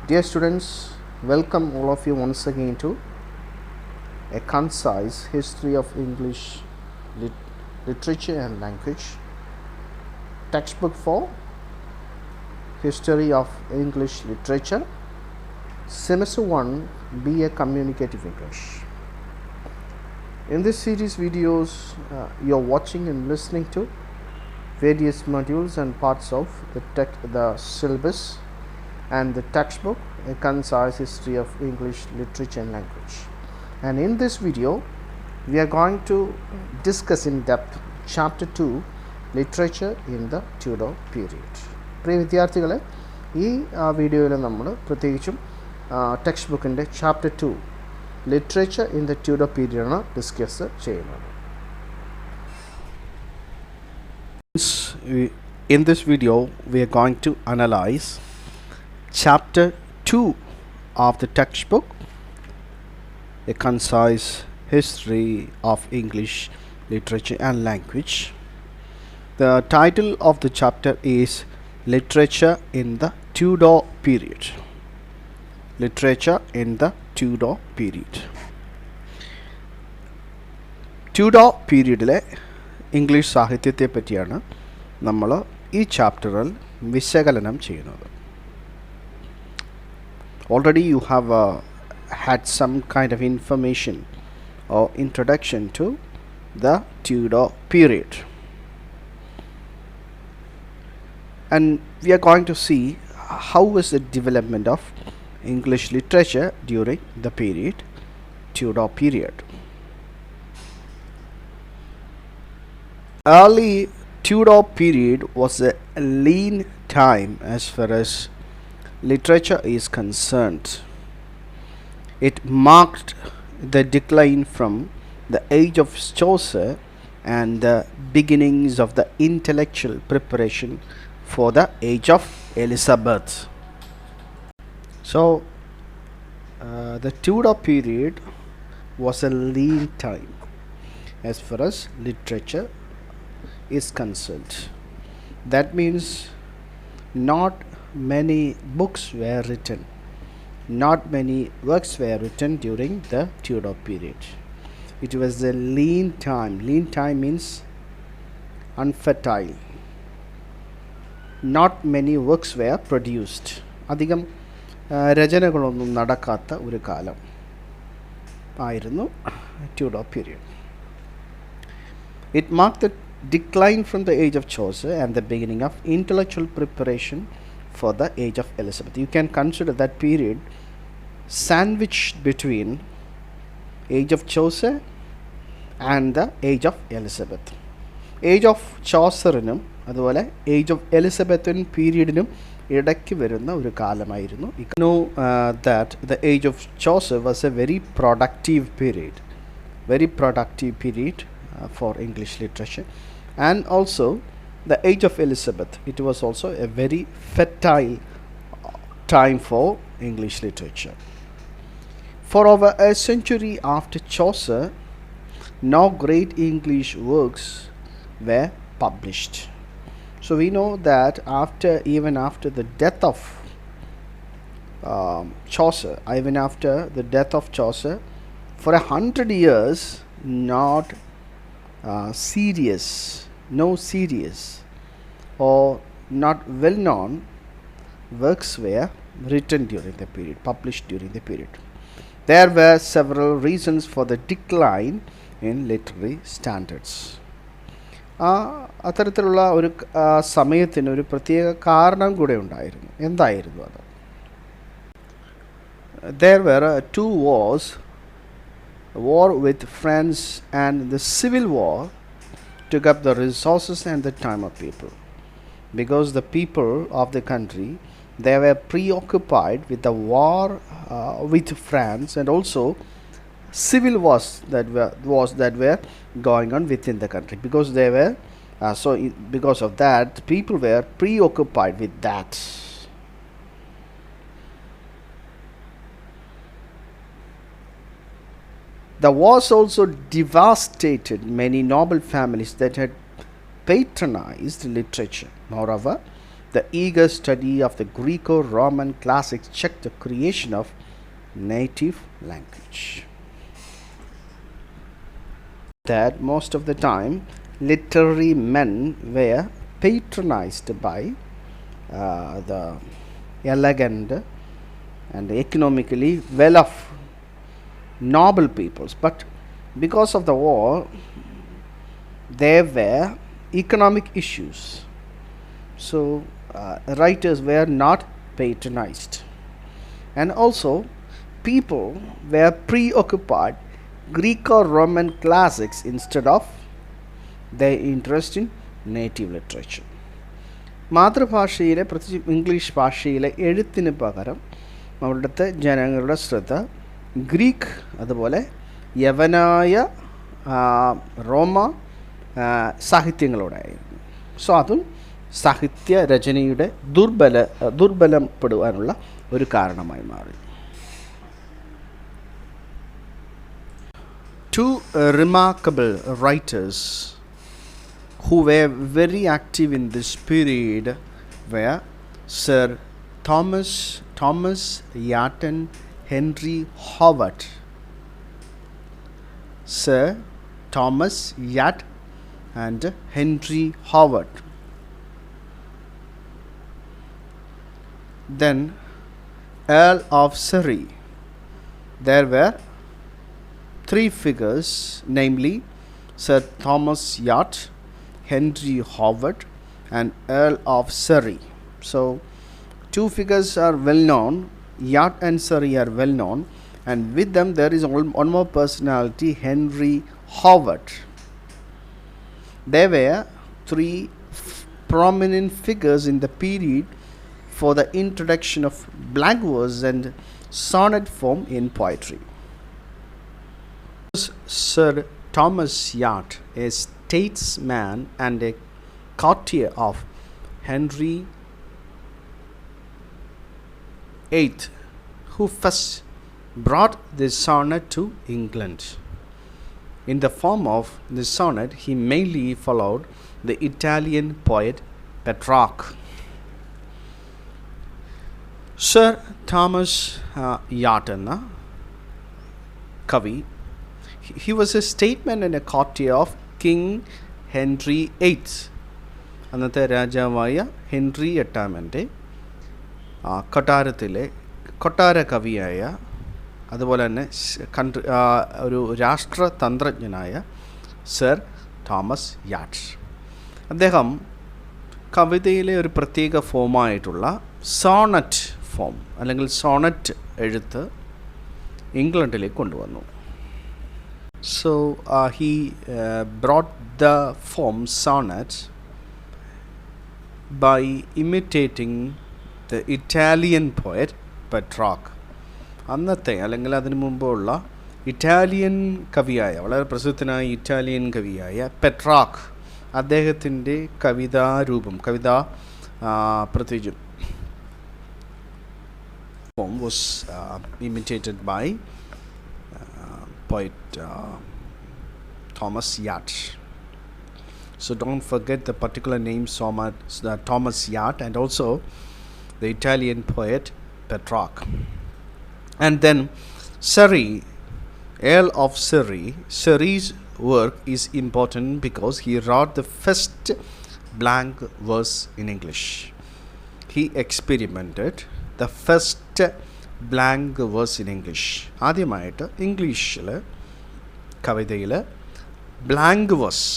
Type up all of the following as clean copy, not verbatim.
Dear students, welcome all of you once again to a concise history of English literature and language textbook for history of English literature, semester 1, BA Communicative English. In this series videos, you are watching and listening to various modules and parts of the syllabus and the textbook, a concise history of English literature and language. And in this video, we are going to discuss in depth chapter 2, literature in the Tudor period. പ്രിയ വിദ്യാർത്ഥികളെ, ഈ വീഡിയോയിൽ നമ്മൾ പ്രത്യേകിച്ചും text ബുക്കിൻ്റെ chapter 2 literature in the Tudor പീരിയഡാണ് discuss ചെയ്യുന്നത്. In this video, we are going to analyze chapter 2 of the textbook, a concise history of English literature and language. The title of the chapter is Literature in the Tudor Period. Literature in the Tudor Period. Tudor പീരീഡിലെ English സാഹിത്യത്തെ പറ്റിയാണ് നമ്മൾ ഈ ചാപ്റ്ററിൽ വിശകലനം ചെയ്യുന്നത്. Already you have had some kind of information or introduction to the Tudor period, and we are going to see how was the development of English literature during the period Tudor period. Early Tudor period was a lean time as far as literature is concerned. It marked the decline from the age of Chaucer and the beginnings of the intellectual preparation for the age of Elizabeth. So, the Tudor period was a lean time as far as literature is concerned. That means not many books were written, not many works were written during the Tudor period. It was a lean time. Lean time means unfertile. Not many works were produced. അധികം രചനകളൊന്നും നടക്കാത്ത ഒരു കാലം ആയിരുന്നു Tudor period. It marked the decline from the age of Chaucer and the beginning of intellectual preparation for the age of Elizabeth. You can consider that period sandwiched between age of Chaucer and the age of Elizabeth. Age of Chaucerനും അതുപോലെ age of Elizabethan പീരീഡിനും ഇടയ്ക്ക് വരുന്ന ഒരു കാലമായിരുന്നു. You know that the age of Chaucer was a very productive period for English literature, and also the age of Elizabeth, it was also a very fertile time for English literature. For over a century after Chaucer, no great English works were published. So we know that even after the death of Chaucer, for 100 years, no serious or not well-known works were written during the period, published during the period. There were several reasons for the decline in literary standards. അത്തരത്തിലുള്ള ഒരു സമയത്തിന് ഒരു പ്രത്യേക കാരണം കൂടെ ഉണ്ടായിരുന്നു. എന്തായിരുന്നു അത്? There were two wars, war with France and the Civil War took up the resources and the time of people, because the people of the country, they were preoccupied with the war with France, and also civil wars that were going on within the country, because they were because of that people were preoccupied with that. The wars also devastated many noble families that had patronized literature. Moreover, The eager study of the Greco-Roman classics checked the creation of native language. That most of the time literary men were patronized by the elegant and economically well-off noble peoples, but because of the war there were economic issues, so writers were not patronized, and also people were preoccupied Greco-Roman classics instead of their interest in native literature. മാതൃഭാഷയിലെ പ്രത്യേകിച്ച് English ഭാഷയിലെ എഴുത്തിന് പകരം അവിടുത്തെ ജനങ്ങളുടെ ശ്രദ്ധ Greek അതുപോലെ യവനായ റോമ സാഹിത്യങ്ങളോടായിരുന്നു. So അതും സാഹിത്യ രചനയുടെ ദുർബലപ്പെടുവാനുള്ള ഒരു കാരണമായി മാറി. Two remarkable writers who were very active in this period were Sir Thomas Yacht and Henry Howard. Sir Thomas Yacht and Henry Howard. Then Earl of Surrey. There were three figures, namely Sir Thomas Yacht, Henry Howard and Earl of Surrey. So two figures are well known. Yacht and Surrey are well known, and with them there is one more personality, Henry Howard. There were three prominent figures in the period for the introduction of blank verse and sonnet form in poetry. Sir Thomas Yacht, a statesman and a courtier of Henry VIII, who first brought the sonnet to England. In the form of the sonnet, he mainly followed the Italian poet Petrarch. Sir Thomas Yacht enna kavi, he was a statesman and a courtier of King Henry VIII. അന്നത്തെ രാജാവായ Henry എട്ടാമൻ്റെ കൊട്ടാര കവിയായ അതുപോലെ തന്നെ ഒരു രാഷ്ട്രതന്ത്രജ്ഞനായ sir Thomas yacht. അദ്ദേഹം കവിതയിലെ ഒരു പ്രത്യേക ഫോമായിട്ടുള്ള സോണറ്റ് ഫോം അല്ലെങ്കിൽ സോണറ്റ് എഴുത്ത് ഇംഗ്ലണ്ടിലേക്ക് കൊണ്ടുവന്നു. So he brought the form sonnet by imitating the Italian poet Petrarch. അന്നത്തെ അല്ലെങ്കിൽ അതിനു മുമ്പുള്ള ഇറ്റാലിയൻ കവിയായ വളരെ പ്രസിദ്ധനായ ഇറ്റാലിയൻ കവിയായ പെട്രാക്ക് അദ്ദേഹത്തിൻ്റെ കവിതാരൂപം പ്രത്യേകിച്ചും form was imitated by poet Thomas Yacht. So don't forget the particular name Thomas Yacht and also the Italian poet Petrarch. And then Surrey, Earl of Surrey. Surrey's work is important because he wrote the first blank verse in English. He experimented the first blank verse in English. ആദ്യമായിട്ട് ഇംഗ്ലീഷിൽ കവിതയിൽ blank verse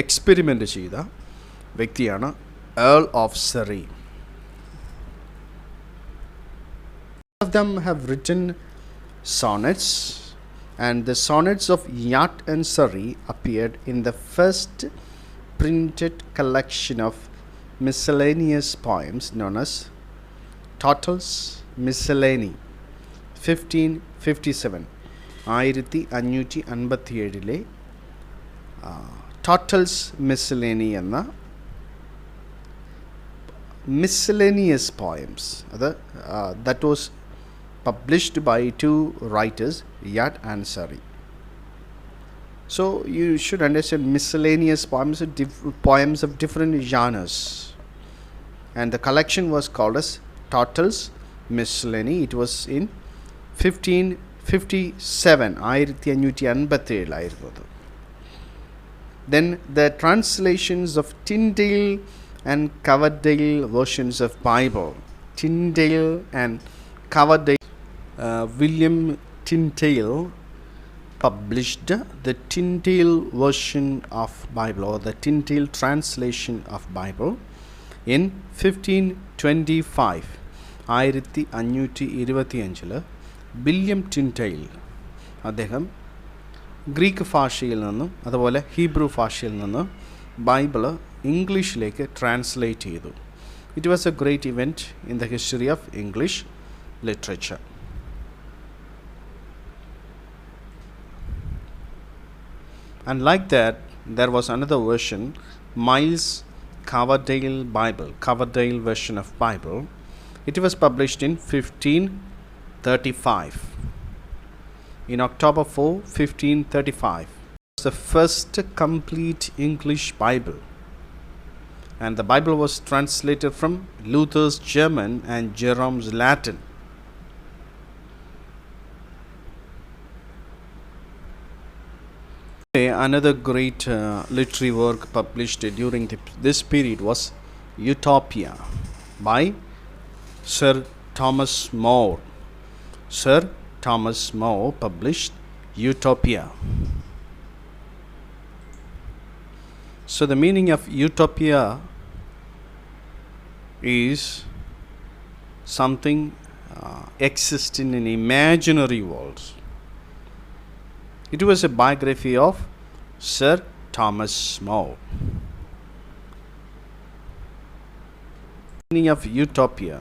experiment ചെയ്ത വ്യക്തിയാണ് Earl of zari. Of them have written sonnets, and the sonnets of Yacht and Surrey appeared in the first printed collection of miscellaneous poems known as Tudor's Miscellany 1557 1557 Tudor's Miscellany എന്ന miscellaneous poems that was published by two writers, Yacht and Surrey. So you should understand miscellaneous poems of different genres. and the collection was called as Total's Miscellany. It was in 1557. 1557. Then the translations of Tyndale and Coverdale versions of Bible. Tyndale and Coverdale. William Tyndale published the Tyndale version of Bible, or the Tyndale translation of Bible, in 1525. 1525 William ടിൻഡെയിൽ അദ്ദേഹം Greek ഭാഷയിൽ നിന്നും അതുപോലെ Hebrew ഭാഷയിൽ നിന്നും Bible ഇംഗ്ലീഷിലേക്ക് translate ചെയ്തു. It was A great event in the history of English literature. And like that, there was another version, Miles Coverdale Bible, Coverdale version of Bible. It was published in 1535. In October 4, 1535. It was the first complete English Bible. And the Bible was translated from Luther's German and Jerome's Latin. Another great literary work published during this period was Utopia by Sir Thomas More. Sir Thomas More published Utopia. So the meaning of Utopia is something exists in an imaginary world. It was a biography of Sir Thomas More. Meaning of Utopia.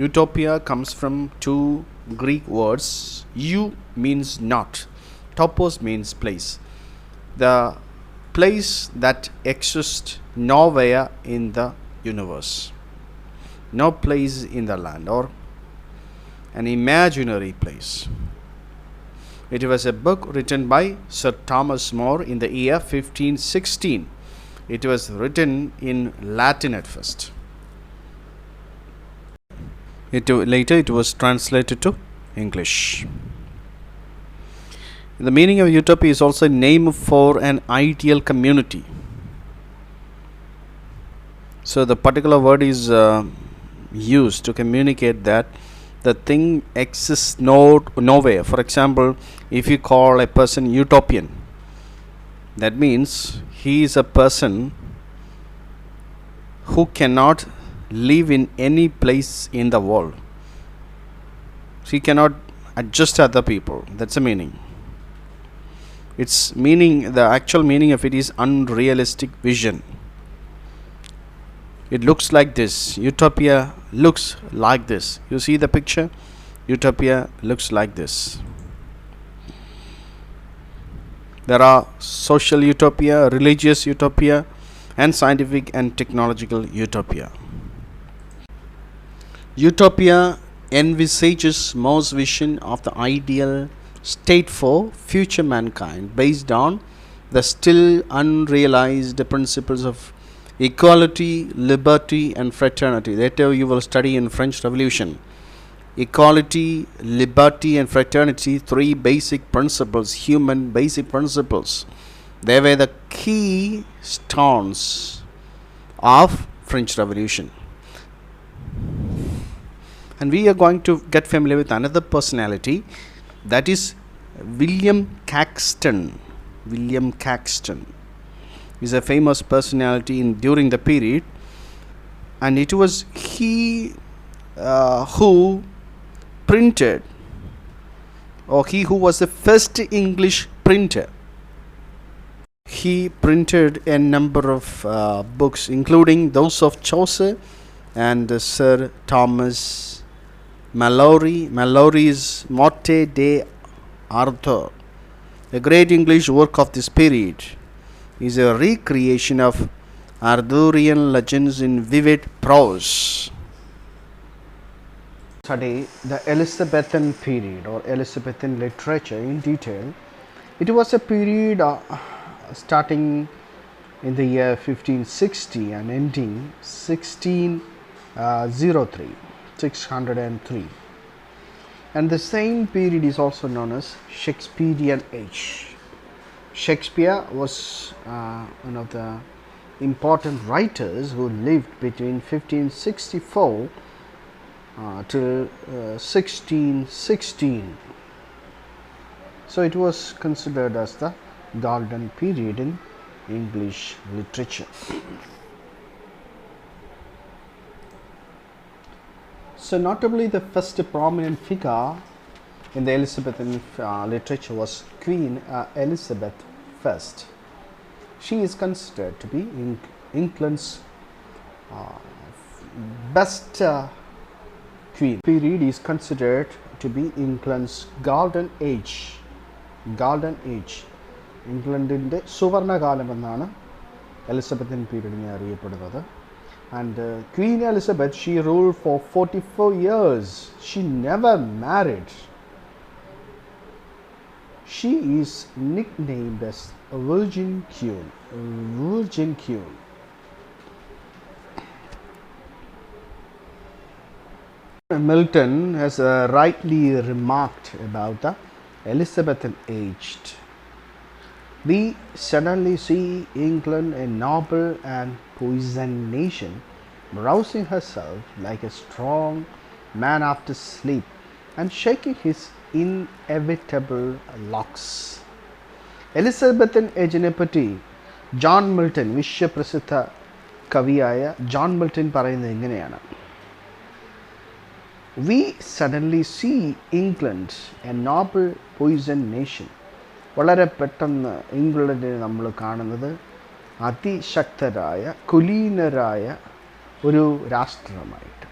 Utopia comes from two Greek words. U means not. Topos means place. The place that exists nowhere in the universe. No place in the land, or an imaginary place. It was a book written by Sir Thomas More in the year 1516. It was written in Latin at first. Later it was translated to English. The meaning of utopia is also a name for an ideal community. So the particular word is used to communicate that the thing exists nowhere. For example, if you call a person utopian, that means he is a person who cannot live in any place in the world. He cannot adjust other people. That's the meaning. Its meaning, the actual meaning of it is unrealistic vision. It looks like this. Utopia looks like this. You see the picture? Utopia looks like this. There are social utopia, religious utopia, and scientific and technological utopia. Utopia envisages More's vision of the ideal state for future mankind based on the still unrealized principles of equality, liberty, and fraternity. Later you will study in French Revolution. Equality, liberty, and fraternity, three basic principles, human basic principles. They were the key stones of French Revolution. And we are going to get familiar with another personality, that is William Caxton. William Caxton is a famous personality during the period, and it was he who printed, or he who was the first English printer. He printed a number of books, including those of Chaucer and Sir Thomas Malory. Malory's Morte d'Arthur, a great English work of this period, is a recreation of Arthurian legends in vivid prose. Study the Elizabethan period or Elizabethan literature in detail. It was a period starting in the year 1560 and ending 16 03, 603. And the same period is also known as Shakespearean age. Shakespeare was one of the important writers who lived between 1564 till 1616. So it was considered as the golden period in English literature. So notably, the first prominent figure in the Elizabethan literature was Queen Elizabeth I. She is considered to be England's best queen. Period is considered to be England's golden age. Golden age. England's സുവർണകാലം എന്നാണ് Elizabethan period അറിയപ്പെടുന്നത്. And Queen Elizabeth, she ruled for 44 years. She never married. She is nicknamed as a Virgin Queen. Virgin Queen. Milton has rightly remarked about the Elizabethan age. We suddenly see England a noble and poisoned nation, rousing herself like a strong man after sleep and shaking his inevitable locks. Elizabethan ഏജിനെ പറ്റി John Milton, വിശ്വപ്രസിദ്ധ കവിയായ John Milton പറയുന്നത് എങ്ങനെയാണ്? We suddenly see England a noble poisoned nation. വളരെ പെട്ടെന്ന് ഇംഗ്ലണ്ടിനെ നമ്മൾ കാണുന്നത് അതിശക്തരായ കുലീനരായ ഒരു രാഷ്ട്രമായിട്ട്.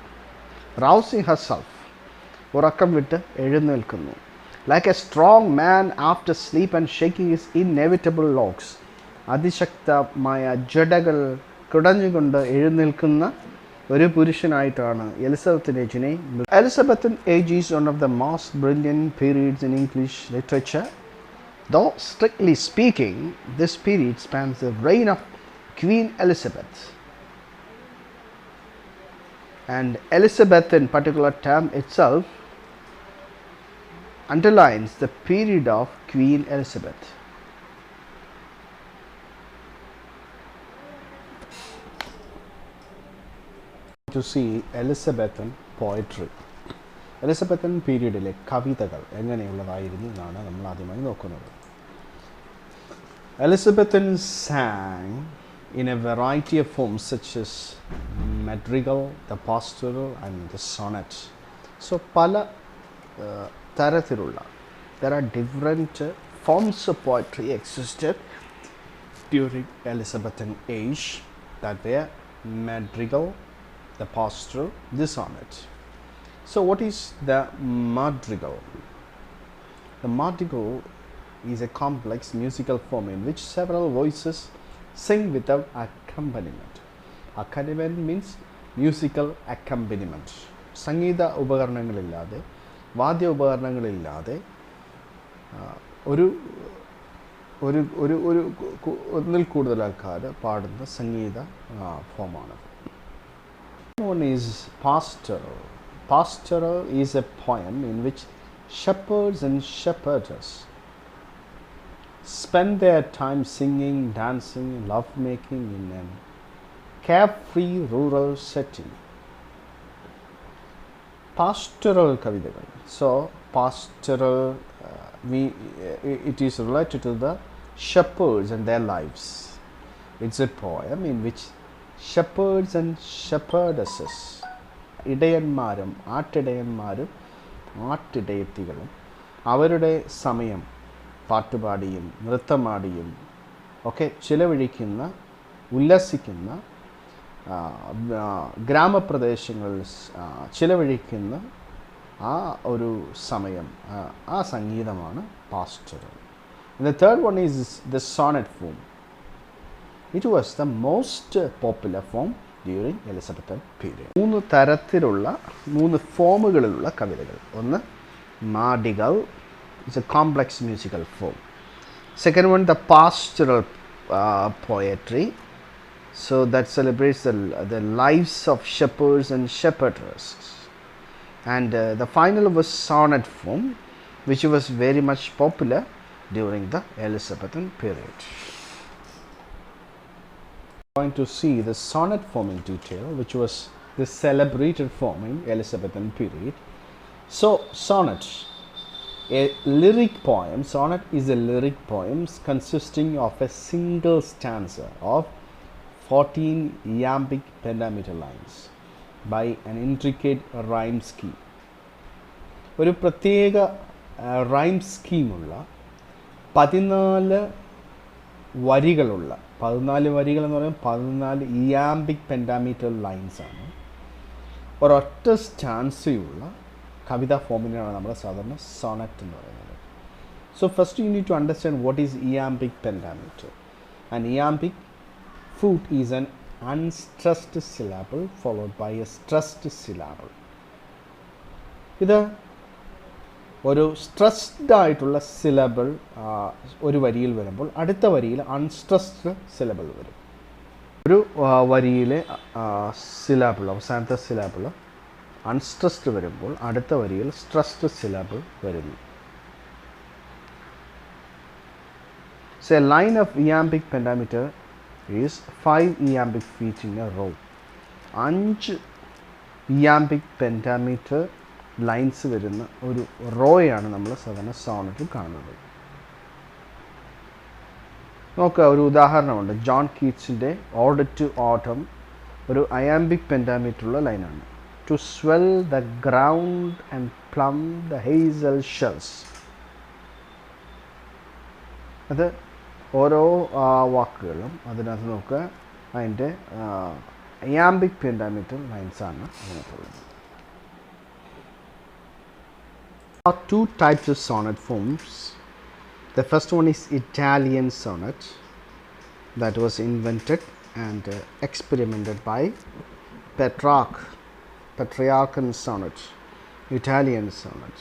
റൗസിങ് herself, ഉറക്കം വിട്ട് എഴുന്നേൽക്കുന്നു. Like a strong man after sleep and shaking his inevitable locks. അതിശക്തമായ ജടകൾ കുടഞ്ഞുകൊണ്ട് എഴുന്നേൽക്കുന്ന ഒരു പുരുഷനായിട്ടാണ് എലിസബത്തൻ ഏജിനെ. Elizabethan age is one of the most brilliant periods in English literature. Though strictly speaking, this period spans the reign of Queen Elizabeth, and Elizabethan particular term itself underlines the period of Queen Elizabeth. To see Elizabethan poetry. Elizabethan പീരീഡിലെ കവിതകൾ എങ്ങനെയുള്ളതായിരുന്നു എന്നാണ് നമ്മൾ ആദ്യമായി നോക്കുന്നത്. Elizabethan sang in a variety of forms such as Madrigal, the pastoral and the sonnet. So പല തരത്തിലുള്ള there are different forms of poetry existed during Elizabethan age, that were Madrigal, the pastoral, the sonnet. So what is the madrigal? The madrigal is a complex musical form in which several voices sing without accompaniment. Accompaniment means musical accompaniment. സംഗീത ഉപകരണങ്ങളില്ലാതെ, വാദ്യ ഉപകരണങ്ങളില്ലാതെ ഒന്നിൽ കൂടുതൽ ആൾക്കാർ പാടുന്ന സംഗീത ഫോമാണ്. One is pastoral. Pastoral is a poem in which shepherds and shepherdesses spend their time singing, dancing, lovemaking in a carefree rural setting. Pastoral kavidagal. So pastoral, it is related to the shepherds and their lives. It's a poem in which shepherds and shepherdesses, ഇടയന്മാരും ആട്ടിടയത്തികളും അവരുടെ സമയം പാട്ടുപാടിയും നൃത്തമാടിയും ഒക്കെ ചിലവഴിക്കുന്ന, ഉല്ലസിക്കുന്ന, ഗ്രാമപ്രദേശങ്ങളിൽ ചിലവഴിക്കുന്ന ആ ഒരു സമയം, ആ സംഗീതമാണ് pastoral. The third one is the sonnet form. It was the most popular form during Elizabethan period. മൂന്ന് തരത്തിലുള്ള, മൂന്ന് ഫോമുകളിലുള്ള കവിതകൾ. ഒന്ന് Madrigal, is a complex musical form. Second one, the pastoral poetry. So that celebrates the lives of shepherds and shepherdesses. And the final was sonnet form, which was very much popular during the Elizabethan period. We are going to see the sonnet form in detail, which was the celebrated form in Elizabethan period. So sonnet, a lyric poem. Sonnet is a lyric poem consisting of a single stanza of 14 iambic pentameter lines by an intricate rhyme scheme. ഒരു പ്രത്യേക rhyme സ്കീമുള്ള 14 വരികളുള്ള 14 വരികൾ എന്ന് പറയുമ്പോൾ 14 ഇയാംബിക് പെൻറ്റാമീറ്റർ lines ആണ്. ഒരൊറ്റ സ്റ്റാൻസയുള്ള കവിതാ ഫോമിനാണ് നമ്മൾ സാധാരണ സോണറ്റ് എന്ന് പറയുന്നത്. So first you need to understand what is iambic pentameter. And iambic foot is an unstressed syllable followed by a stressed syllable. ഇത് ഒരു സ്ട്രെസ്ഡ് ആയിട്ടുള്ള സിലബിൾ ഒരു വരിയിൽ വരുമ്പോൾ അടുത്ത വരിയിൽ അൺസ്ട്രെസ്ഡ് സിലബിൾ വരും. ഒരു വരിയിലെ സിലബിൾ അവസാനത്തെ സിലബിൾ അൺസ്ട്രെസ്ഡ് വരുമ്പോൾ അടുത്ത വരിയിൽ സ്ട്രെസ്ഡ് സിലബിൾ വരുന്നു. So a line of iambic pentameter is 5 iambic feet in a row. 5 iambic pentameter lines വരുന്ന ഒരു റോയാണ് നമ്മൾ സാധാരണ സോണറ്റിൽ കാണുന്നത്. നോക്കുക, ഒരു ഉദാഹരണമുണ്ട്. ജോൺ കീറ്റ്സിൻ്റെ ഓഡ് ടു ഓട്ടം ഒരു അയാംബിക് പെൻറ്റാമീറ്ററുള്ള ലൈനാണ്. To swell the ground and plum the hazel shells. അത് ഓരോ വാക്കുകളും അതിനകത്ത് നോക്കുക, അതിൻ്റെ അയാംബിക് പെൻറ്റാമീറ്റർ ലൈൻസാണ് അതിനകത്തുള്ളത്. There are two types of sonnet forms. The first one is Italian sonnet, that was invented and experimented by Petrarchan sonnet, Italian sonnet.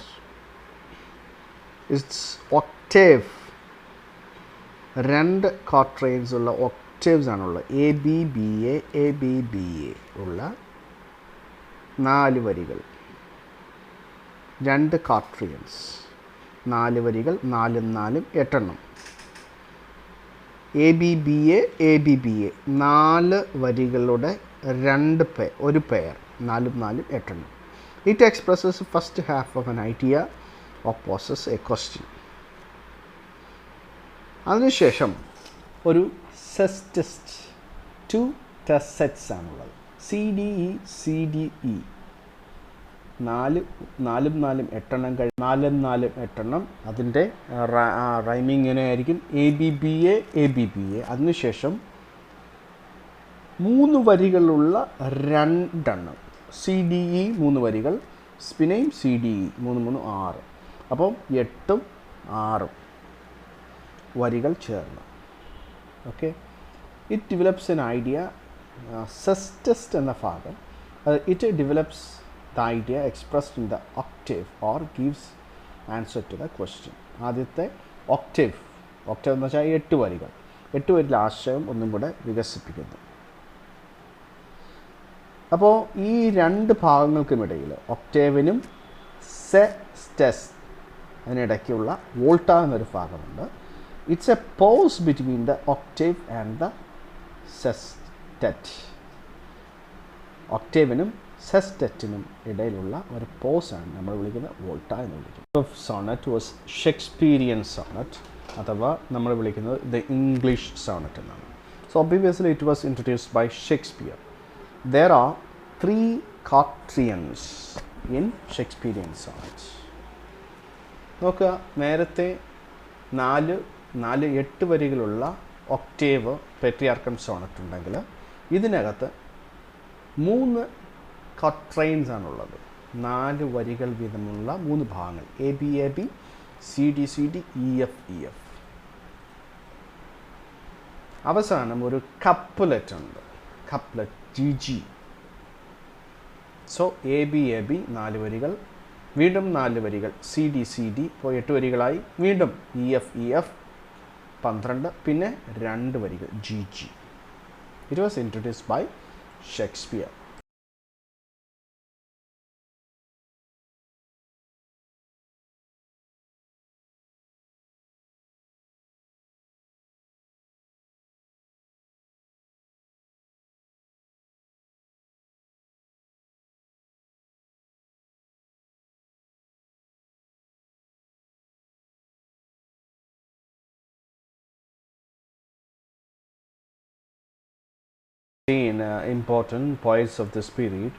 It's octave, രണ്ട് quatrains ഉള്ള octaves ആണുള്ള A B B A A B B A ഉള്ള 4 വരികൾ, 2 quatrains, 4 വരികൾ, 4 4 8 എണ്ണം. A B B A A B B A 4 വരികളുടെ ഒരു pair, 4 4 8 എണ്ണം. It expresses the first half of an idea or poses a question. അതിനുശേഷം ഒരു സെസ്റ്റസ്റ്റ് 2 ടെസറ്റ്സ് ആണുള്ളത്. CDE CDE 4 4 4 8 എണ്ണം 4 4 8 എണ്ണം. അതിൻ്റെ റൈമിങ് ഇങ്ങനെ ആയിരിക്കും ABBA ABBA. അതിനുശേഷം 3 വരികളുള്ള 2 എണ്ണം CDE 3 വരികൾ, പിന്നെയും CDE 3 3 6. അപ്പം 8 6 വരികൾ ചേർന്ന്. Okay, it develops an idea. Sestet എന്ന ഭാഗം it develops the idea expressed in the octave or gives answer to the question. ആദ്യത്തെ octave എന്ന് വെച്ചാൽ 8 വരികൾ, 8 വരിയിലെ ആശയം ഒന്നും കൂടെ വികസിപ്പിക്കുന്നു. അപ്പോൾ ഈ 2 ഭാഗങ്ങൾക്കുമിടയിൽ ഒക്ടേവിനും സെസ്റ്റസ് അതിനിടയ്ക്കുള്ള വോൾട്ട എന്നൊരു ഭാഗമുണ്ട്. It's a pause between the octave and the sestet. ഒക്ടേവിനും സെസ്റ്ററ്റിനും ഇടയിലുള്ള ഒരു പോസാണ് നമ്മൾ വിളിക്കുന്നത് വോൾട്ട എന്ന് വിളിക്കുന്നത്. സോണറ്റ് വാസ് ഷേക്സ്പീരിയൻ സോണറ്റ്, അഥവാ നമ്മൾ വിളിക്കുന്നത് ദ ഇംഗ്ലീഷ് സോണറ്റ് എന്നാണ്. So obviously it was introduced by Shakespeare. There are 3 quatrains in Shakespearean sonnet. നോക്കുക, നേരത്തെ 4 8 വരികളുള്ള ഒക്ടേവ് പെട്രിയാർക്കൻ സോണറ്റ് ഉണ്ടെങ്കിൽ ഇതിനകത്ത് 3 quatrains ആണുള്ളത്. 4 വരികൾ വീതമുള്ള 3 ഭാഗങ്ങൾ ABAB CD CD EF EF. അവസാനം ഒരു കപ്ലറ്റ് ഉണ്ട്, കപ്ലറ്റ് GG. സോ ABAB 4 വരികൾ, വീണ്ടും 4 വരികൾ CD CD, ഇപ്പോൾ 8 വരികളായി. വീണ്ടും EF EF 12, പിന്നെ 2 വരികൾ GG. It was introduced by Shakespeare. Important poets of this period.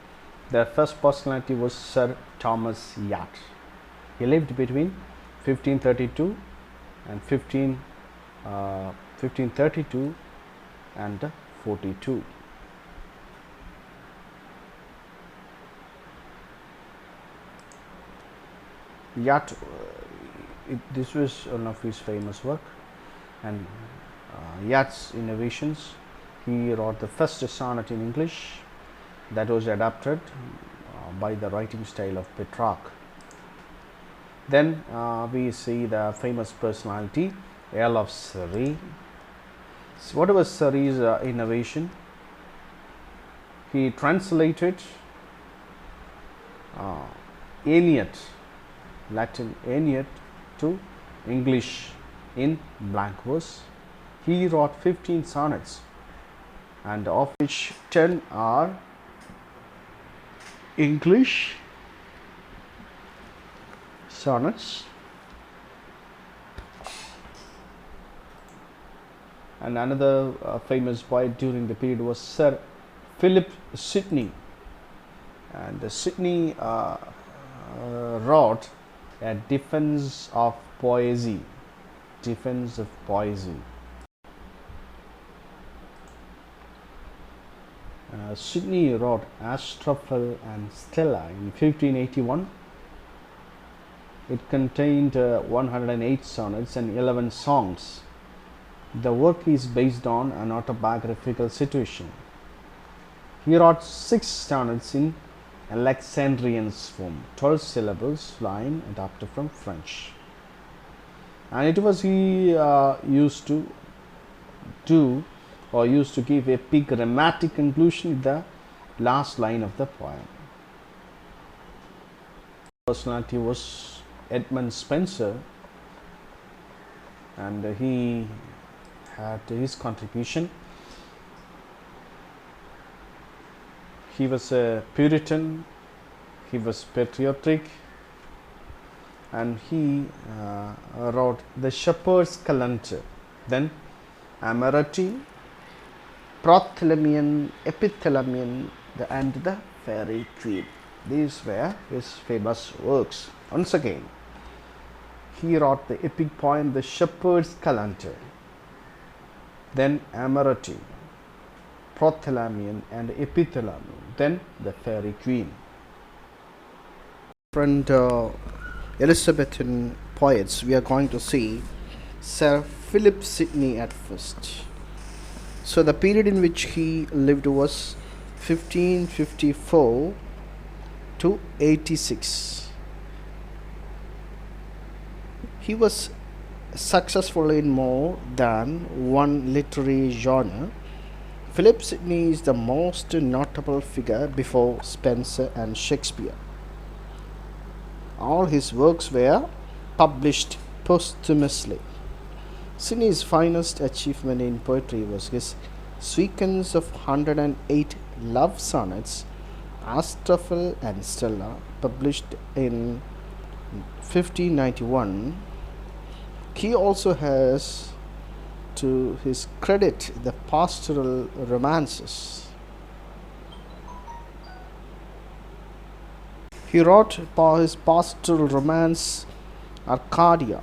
Their first personality was Sir Thomas Yatt. He lived between 1532 and 1532 and 42. Yatt, this was one of his famous work, and Yatt's innovations. He wrote the first sonnet in English that was adapted by the writing style of Petrarch. Then we see the famous personality, Earl of Surrey. So what was Surrey's innovation? He translated Aeneid, Latin Aeneid, to English in blank verse. He wrote 15 sonnets, and of which 10 are English sonnets, and another famous poet during the period was Sir Philip Sidney, and Sidney wrote a defense of poesy. Defense of poesy. Sidney wrote Astrophel and Stella in 1581. It contained 108 sonnets and 11 songs. The work is based on an autobiographical situation. He wrote 6 sonnets in Alexandrian form, 12 syllables, line adapted from French. And it was he used to do or used to give epigrammatic conclusion in the last line of the poem. Personality was Edmund Spencer, and he had his contribution. He was a Puritan, he was patriotic, and he wrote the Shepherd's Calendar, then Amorati, Prothalamion, Epithalamion, and the Fairy Queen. These were his famous works. Once again, he wrote the epic poem The Shepherd's Calendar, then Amorati, Prothalamion, and Epithalamion, then the Fairy Queen. Different Elizabethan poets, we are going to see Sir Philip Sidney at first. So the period in which he lived was 1554 to 86. He was successful in more than one literary genre. Philip Sidney is the most notable figure before Spencer and Shakespeare. All his works were published posthumously. Sidney's finest achievement in poetry was his sequence of 108 love sonnets, Astrophel and Stella, published in 1591. He also has to his credit the pastoral romances. He wrote his pastoral romance Arcadia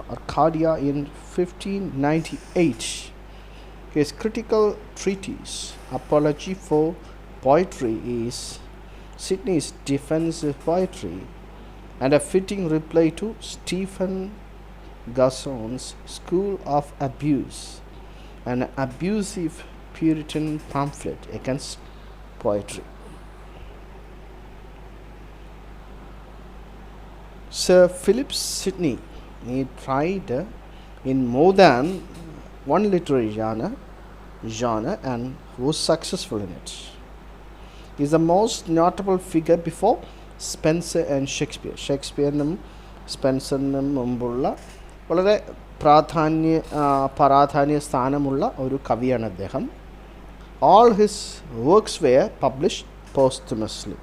in 1598. His critical treatise Apology for Poetry is Sidney's defense of poetry and a fitting reply to Stephen Garson's School of Abuse, an abusive Puritan pamphlet against poetry. Sir Philip Sidney, he tried in more than one literary genre. genre and was successful in it. He is the most notable figure before Spencer and Shakespeare. ഷേക്സ്പിയറിനും സ്പെൻസറിനും മുമ്പുള്ള വളരെ പ്രാധാന്യ സ്ഥാനമുള്ള ഒരു കവിയാണ് അദ്ദേഹം. All his works were published posthumously.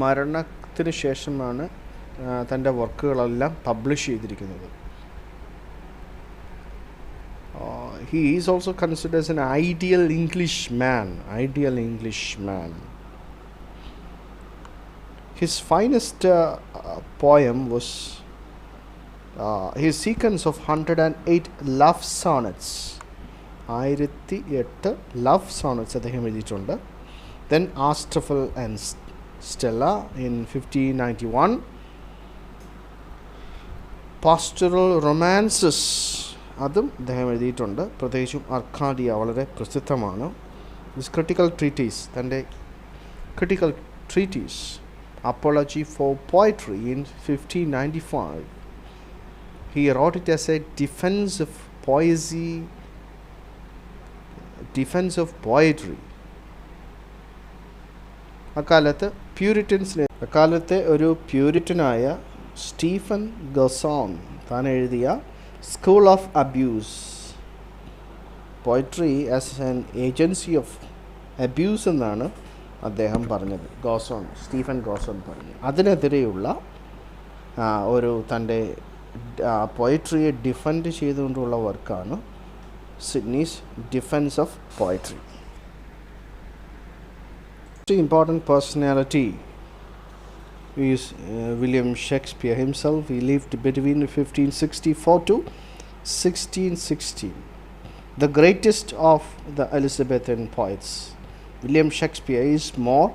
മരണത്തിന് ശേഷമാണ് തൻ്റെ വർക്കുകളെല്ലാം publish ചെയ്തിരിക്കുന്നത്. He is also considered as an ideal Englishman. His finest poem was his sequence of 108 love sonnets. 108 love sonnets അദ്ദേഹം എഴുതിയിട്ടുണ്ട്. Then Astrophill and Stella in 1591. Pastoral romances അതും അദ്ദേഹം എഴുതിയിട്ടുണ്ട്. പ്രത്യേകിച്ചും അർക്കാഡിയ വളരെ പ്രസിദ്ധമാണ്. His critical treatise Apology for Poetry in 1595. He wrote it as a defense of poetry. അക്കാലത്തെ ഒരു പ്യൂരിറ്റനായ സ്റ്റീഫൻ ഗസോൺ താൻ എഴുതിയ school of abuse, poetry as an agency of abuse എന്നാണ് അദ്ദേഹം പറഞ്ഞത്. സ്റ്റീഫൻ ഗോസോൺ പറഞ്ഞു. അതിനെതിരെയുള്ള ഒരു തൻ്റെ പോയട്രിയെ ഡിഫെൻഡ് ചെയ്തുകൊണ്ടുള്ള വർക്കാണ് Sidney's defence of poetry. Important personality is William Shakespeare himself. He lived between 1564 to 1616. The greatest of the Elizabethan poets, William Shakespeare is more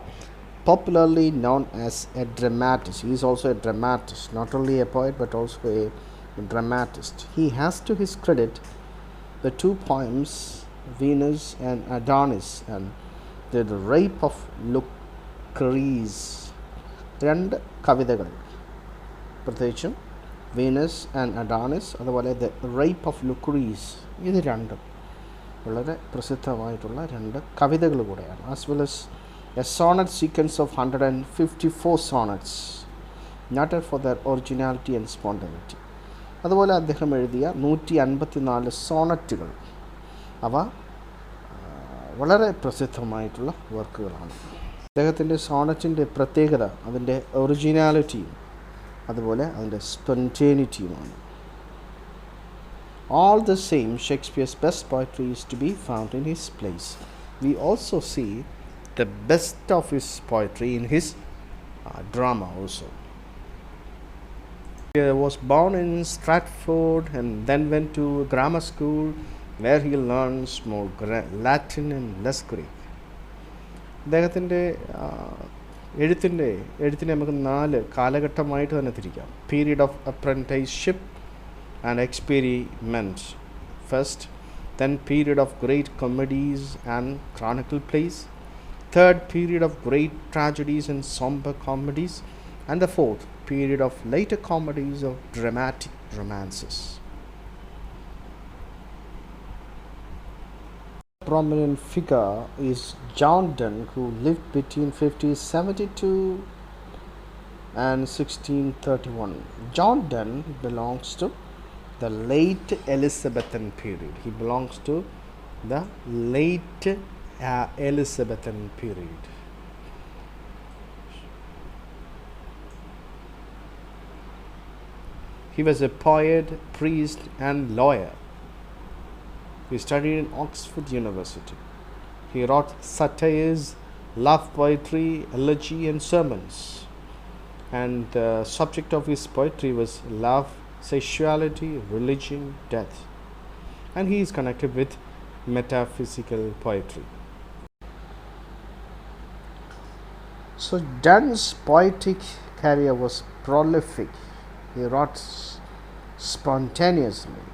popularly known as a dramatist. He is also a dramatist, not only a poet but also a dramatist. He has to his credit the two poems Venus and Adonis and The Rape of Lucrece. രണ്ട് കവിതകൾ, പ്രത്യേകിച്ചും Venus and അഡാനിസ്, അതുപോലെ the rape of ലുക്രീസ്, ഇത് രണ്ടും വളരെ പ്രസിദ്ധമായിട്ടുള്ള രണ്ട് കവിതകൾ കൂടെയാണ്. As well as a sonnet sequence of 154 sonnets noted for their originality and spontaneity. അതുപോലെ അദ്ദേഹം എഴുതിയ 154 സോണറ്റുകൾ, അവ വളരെ പ്രസിദ്ധമായിട്ടുള്ള വർക്കുകളാണ്. അദ്ദേഹത്തിൻ്റെ സോണറ്റിൻ്റെ പ്രത്യേകത അതിൻ്റെ ഒറിജിനാലിറ്റിയും അതുപോലെ അതിൻ്റെ സ്പോണ്ടേനിറ്റിയുമാണ്. All the same, Shakespeare's best poetry is to be found in his plays. We also see the best of his poetry in his drama also. He was born in Stratford and then went to grammar school where he learns more Latin and less Greek. അദ്ദേഹത്തിൻ്റെ എഴുത്തിനെ നമുക്ക് 4 കാലഘട്ടമായിട്ട് തന്നെ തിരിക്കാം. Period of apprenticeship and experiment first, then period of great comedies and chronicle plays, third period of great tragedies and somber comedies, and the fourth period of later comedies of dramatic romances. Prominent figure is John Dunn, who lived between 1572 and 1631. John Dunn belongs to the late Elizabethan period. He belongs to the late Elizabethan period. He was a poet, priest and lawyer. He studied in Oxford University. He wrote satires, love poetry, elegy and sermons. And the subject of his poetry was love, sexuality, religion, death, and he is connected with metaphysical poetry. So Dunn's poetic career was prolific. He wrote spontaneously.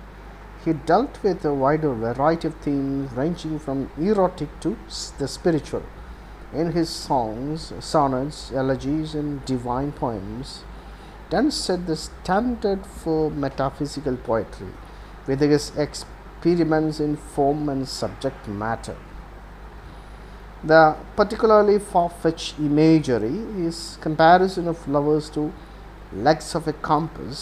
He dealt with a wider variety of themes ranging from erotic to the spiritual. In his songs, sonnets, elegies and divine poems, Dunn set the standard for metaphysical poetry with his experiments in form and subject matter. The particularly far-fetched imagery is comparison of flowers to legs of a compass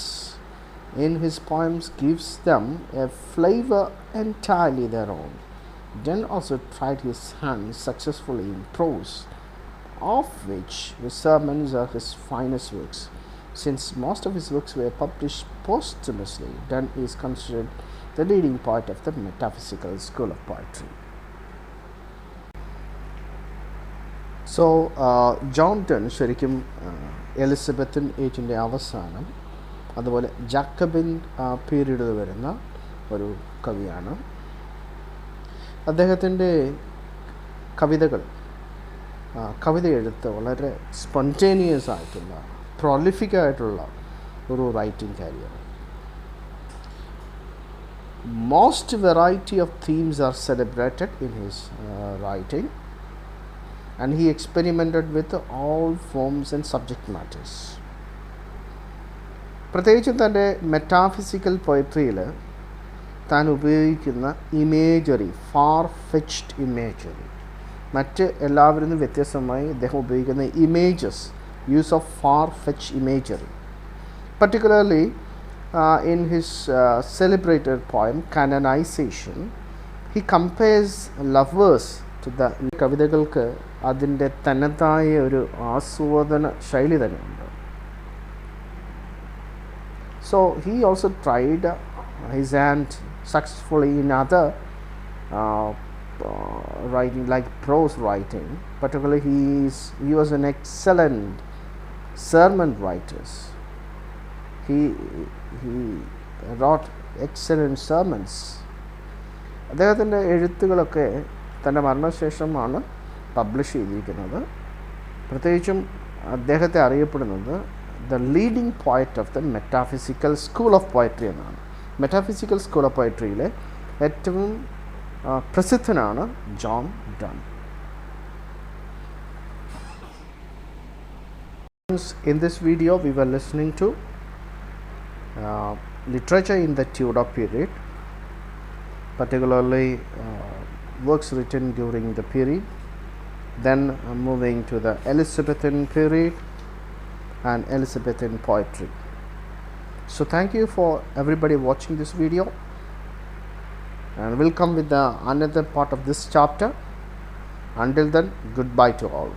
in his poems gives them a flavor entirely their own. Dunn also tried his hand successfully in prose, of which the sermons are his finest works. Since most of his works were published posthumously, Dunn is considered the leading poet of the metaphysical school of poetry. So, John Dunn ശരിക്കും Elizabethan ഏജിൻ്റെ അവസാനം അതുപോലെ ജാക്കബിൻ പീരീഡിൽ വരുന്ന ഒരു കവിയാണ്. അദ്ദേഹത്തിൻ്റെ കവിത എഴുത്ത് വളരെ സ്പോണ്ടേനിയസ് ആയിട്ടുള്ള പ്രൊലിഫിക് ആയിട്ടുള്ള ഒരു writing career. Most variety of themes are celebrated in his writing and he experimented with all forms and subject matters. പ്രത്യേകിച്ചും തൻ്റെ മെറ്റാഫിസിക്കൽ പോയട്രിയിൽ താൻ ഉപയോഗിക്കുന്ന ഇമേജറി, ഫാർ ഫെച്ച്ഡ് ഇമേജറി, മറ്റ് എല്ലാവരിൽ നിന്നും വ്യത്യസ്തമായി അദ്ദേഹം ഉപയോഗിക്കുന്ന images, use of far fetch imagery. Particularly in his celebrated poem Canonization, he compares lovers to the കവിതകൾക്ക് അതിൻ്റെ തനതായ ഒരു ആസ്വാദന ശൈലി തന്നെയുണ്ട്. So he also tried his hand successfully in other writing like prose writing. Particularly he was an excellent sermon writer. He wrote excellent sermons. അദ്ദേഹത്തിൻ്റെ എഴുത്തുകളൊക്കെ തൻ്റെ മരണശേഷമാണ് publish ചെയ്തിരിക്കുന്നത്. പ്രത്യേകിച്ചും അദ്ദേഹത്തെ അറിയപ്പെടുന്നത് the leading poet of the metaphysical school of poetry എന്നാണ്. Metaphysical school of പോയട്രിയിലെ ഏറ്റവും പ്രസിദ്ധനാണ് John Donne. In this video we were listening to literature in the Tudor period, particularly works written during the period, then moving to the Elizabethan period and Elizabethan poetry. So thank you for everybody watching this video, and we'll come with the another part of this chapter. Until then, goodbye to all.